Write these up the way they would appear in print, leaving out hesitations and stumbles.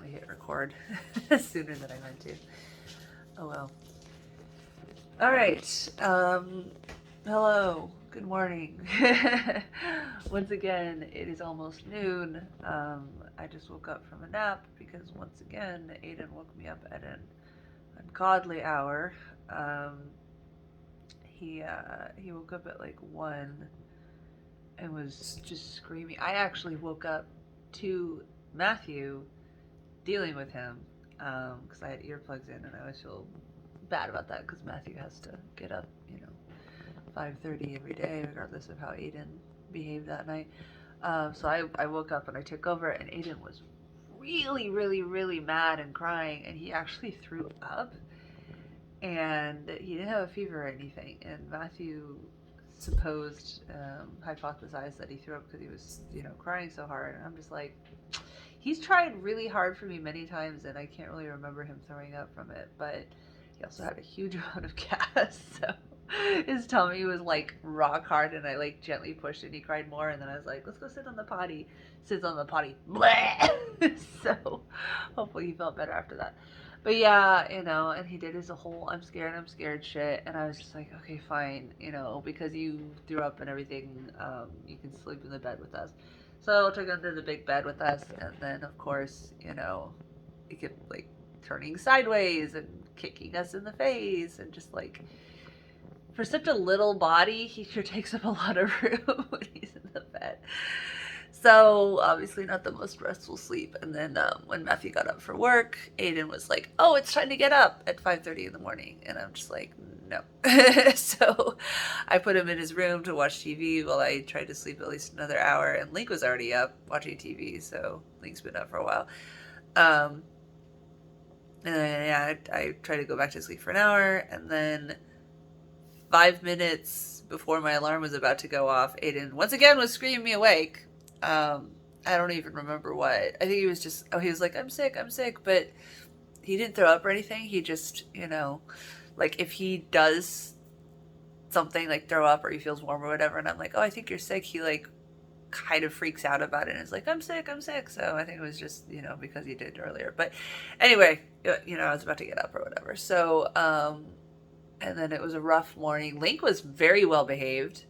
to hit record sooner than I meant to. Oh well. Alright, hello, good morning. Once again, it is almost noon. I just woke up from a nap because once again, Aiden woke me up at an ungodly hour. He woke up at like 1 and was just screaming. I actually woke up to Matthew dealing with him because I had earplugs in, and I always feel bad about that because Matthew has to get up, 5:30 every day, regardless of how Aiden behaved that night. So I woke up and I took over, and Aiden was really, really, really mad and crying, and he actually threw up. And he didn't have a fever or anything. And Matthew hypothesized that he threw up because he was, crying so hard. And I'm just like, he's tried really hard for me many times, and I can't really remember him throwing up from it. But he also had a huge amount of gas, so his tummy was like rock hard, and I like gently pushed it, and he cried more. And then I was like, let's go sit on the potty. Sits on the potty. So hopefully he felt better after that. But yeah, and he did his whole I'm scared shit, and I was just like, okay, fine, because you threw up and everything, you can sleep in the bed with us. So I took him to the big bed with us, and then of course, he kept like turning sideways and kicking us in the face, and just like, for such a little body, he sure takes up a lot of room when he's in the bed. So obviously not the most restful sleep. And then when Matthew got up for work, Aiden was like, oh, it's time to get up at 5:30 in the morning. And I'm just like, no. So I put him in his room to watch TV while I tried to sleep at least another hour. And Link was already up watching TV. So Link's been up for a while. And then, yeah, I tried to go back to sleep for an hour. And then 5 minutes before my alarm was about to go off, Aiden once again was screaming me awake. I don't even remember what. I think he was just, he was like, I'm sick, but he didn't throw up or anything. He just, like if he does something like throw up or he feels warm or whatever, and I'm like, oh, I think you're sick, he like kind of freaks out about it and is like, I'm sick. So I think it was just, because he did earlier. But anyway, I was about to get up or whatever. So, and then it was a rough morning. Link was very well behaved.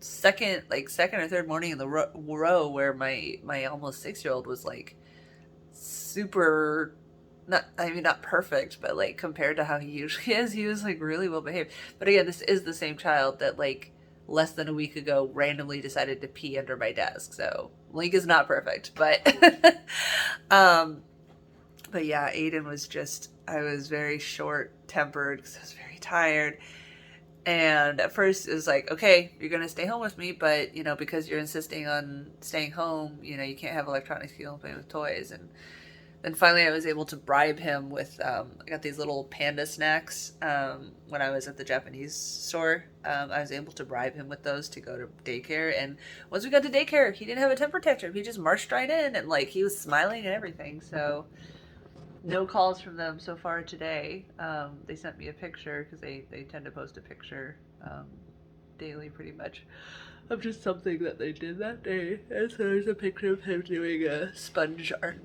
Second or third morning in the row where my almost 6-year-old was like super, not perfect, but like compared to how he usually is, he was like really well behaved. But again, this is the same child that like less than a week ago randomly decided to pee under my desk. So Link is not perfect, but but yeah, Aiden was just, I was very short tempered because I was very tired. And at first it was like, okay, you're going to stay home with me, but, because you're insisting on staying home, you can't have electronics, you don't play with toys. And then finally I was able to bribe him with, I got these little panda snacks when I was at the Japanese store. I was able to bribe him with those to go to daycare. And once we got to daycare, he didn't have a temper tantrum. He just marched right in, and like he was smiling and everything. So no calls from them so far today. They sent me a picture because they tend to post a picture daily pretty much of just something that they did that day. And so there's a picture of him doing a sponge art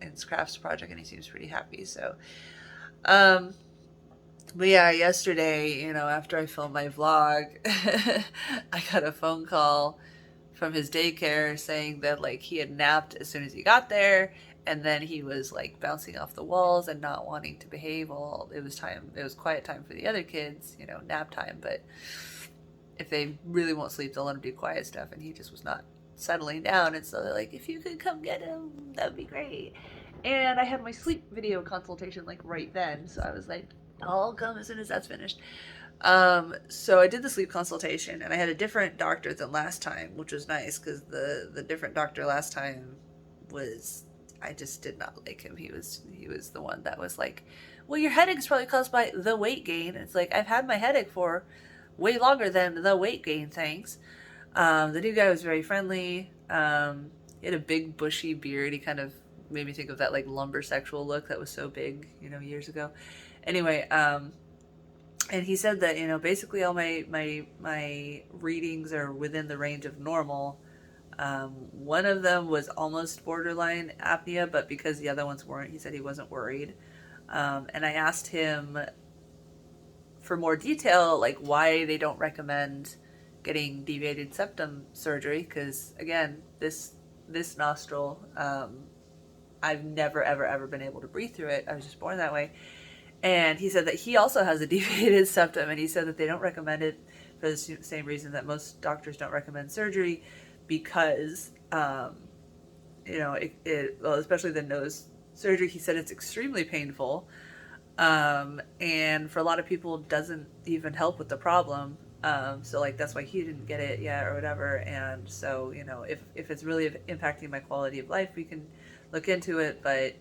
and crafts project, and he seems pretty happy. So but yeah, yesterday, after I filmed my vlog, I got a phone call from his daycare saying that like he had napped as soon as he got there, and then he was like bouncing off the walls and not wanting to behave. Well, it was quiet time for the other kids, nap time, but if they really won't sleep, they'll let him do quiet stuff, and he just was not settling down. And so they're like, if you could come get him, that would be great. And I had my sleep video consultation like right then, so I was like, I'll come as soon as that's finished. So I did the sleep consultation, and I had a different doctor than last time, which was nice because the different doctor last time I just did not like him. He was the one that was like, well, your headache's probably caused by the weight gain. It's like, I've had my headache for way longer than the weight gain, thanks. The new guy was very friendly. He had a big bushy beard. He kind of made me think of that like lumbersexual look that was so big, years ago. Anyway, and he said that, basically all my readings are within the range of normal. One of them was almost borderline apnea, but because the other ones weren't, he said he wasn't worried. And I asked him for more detail, like why they don't recommend getting deviated septum surgery, because again, this nostril, I've never ever been able to breathe through it. I was just born that way. And he said that he also has a deviated septum, and he said that they don't recommend it for the same reason that most doctors don't recommend surgery, because well, especially the nose surgery, he said it's extremely painful, and for a lot of people doesn't even help with the problem. So like that's why he didn't get it yet or whatever. And so, if it's really impacting my quality of life, we can look into it, but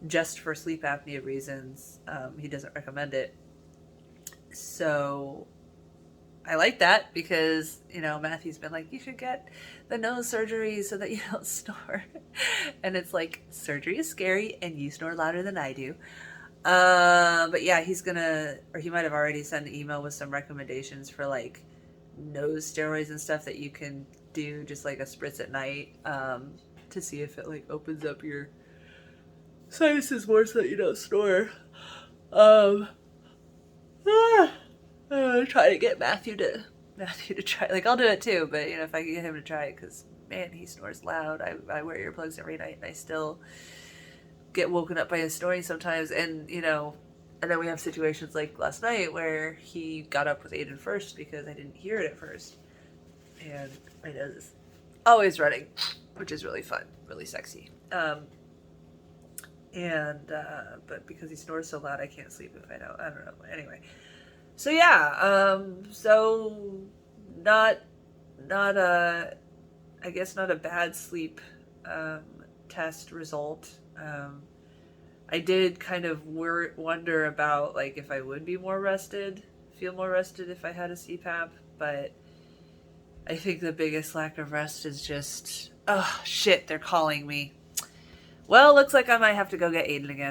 just for sleep apnea reasons, he doesn't recommend it. So I like that, because Matthew's been like, you should get the nose surgery so that you don't snore. And it's like, surgery is scary and you snore louder than I do. But yeah, he's gonna, or he might have already sent an email with some recommendations for like nose steroids and stuff that you can do, just like a spritz at night, to see if it like opens up your sinuses more so that you don't snore. I'm trying to get Matthew to try. Like, I'll do it too, but if I can get him to try it, because man, he snores loud. I wear earplugs every night, and I still get woken up by his snoring sometimes. And and then we have situations like last night where he got up with Aiden first because I didn't hear it at first, and my nose is always running, which is really fun, really sexy. But because he snores so loud, I can't sleep if I don't know. Anyway. So yeah, so not a, I guess not a bad sleep test result. I did kind of wonder about like if I would be feel more rested if I had a CPAP, but I think the biggest lack of rest is just, oh shit, they're calling me. Well, looks like I might have to go get Aiden again.